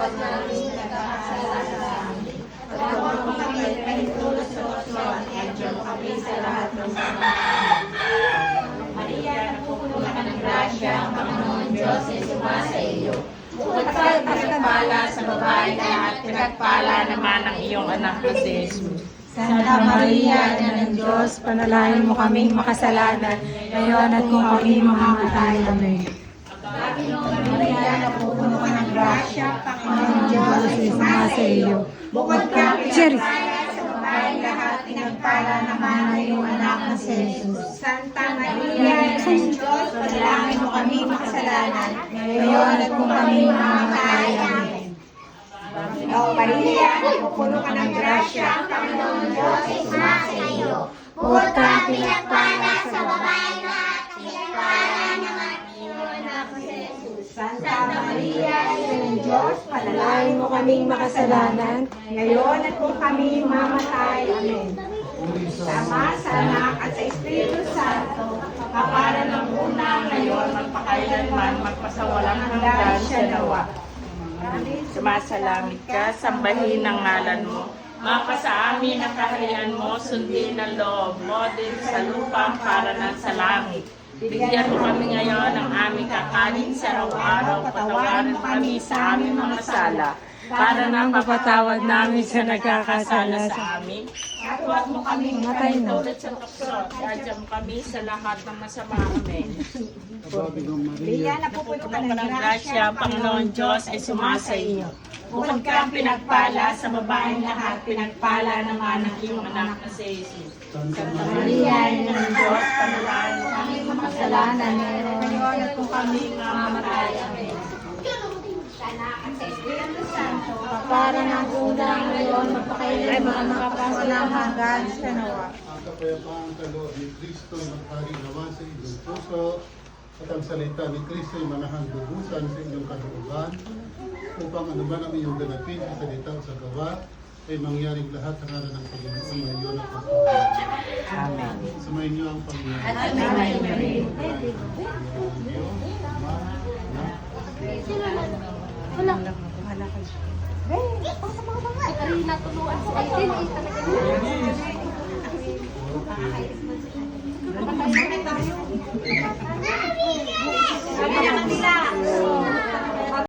Pinatawad namin nagkakasalanan. At huwag mo kami ipahintulot sa osyon, at mo kami sa lahat ng sama. Maria, napupuno ka ng grasya, ang Panginoon Diyos ay sumasa iyo. Bukod ka pinagpala sa babae lahat, pinagpala naman ang iyong anak na si Jesus. Santa Maria, Ina ng Diyos, panalangin mo kaming makasalanan, ngayon at kung kami mamamatay. Amen. Maria, napupuno ka ng grasya, Panginoon Diyos ay sumasa iyo. bukod ka Cherry. pinagpala sa babae lahat, pinagpala naman ang iyong anak na si Jesus. Santa Maria, Ina ng Diyos, panalangin mo kami makasalanan, ngayon at kung kami mamamatay. Amen. O Maria, napupuno ka ng grasya, ang Panginoon Diyos ay sumasa iyo. Bukod ka pinagpala sa babae lahat, pinagpala naman ang iyong anak na si Jesus. Santa Maria, Ina ng Diyos, panalangin mo kaming makasalanan, ngayon at kung kami mamatay. Amen. Sama sa Anak at sa Espiritu Santo, kapara ng una, ngayon, magpakailanman, magpasawalang hanggan sa nawa. Sumasalangit ka, sambahin ang ngalan mo. Mapasa amin ang kaharian mo, sundin ang loob mo din sa lupa para ng sa langit. Bigyan mo kami ngayon ng aming kakanin sa araw-araw, patawarin mo kami sa aming mga sala, para nang mapatawad namin sa nagkakasala sa amin. At huwag mo kami tulad sa kapsot, dadyan mo kami sa lahat ng masama. Amen. Maria, napupuno ka ng Grasya, Panginoon Diyos ay sumasa iyo. Bukod ka pinagpala sa babaeng lahat, pinagpala naman ang iyong anak na si Jesus. Santa Maria, Ina ng Diyos, panalangin mo kami makasalanan, ngayon at kung kami mamatay. Amen. Sa Anak at sa Espiritu Santo, Para ng unang ngayon, magpakailanman, makapasalang hanggan sa nawa. Ang kapayapaan kaloob ni Kristo ay maghari naman sa inyong puso at ang salita ni Kristo ay manahang lubusan sa inyong kalooban upang anuman ang iyong ganapin sa salita o sa gawa ay mangyaring lahat sa ngalan ng Panginoon ngayon at pagpapalala. Amen. Sumayin niyo ang Panginoon. sabi naman nila.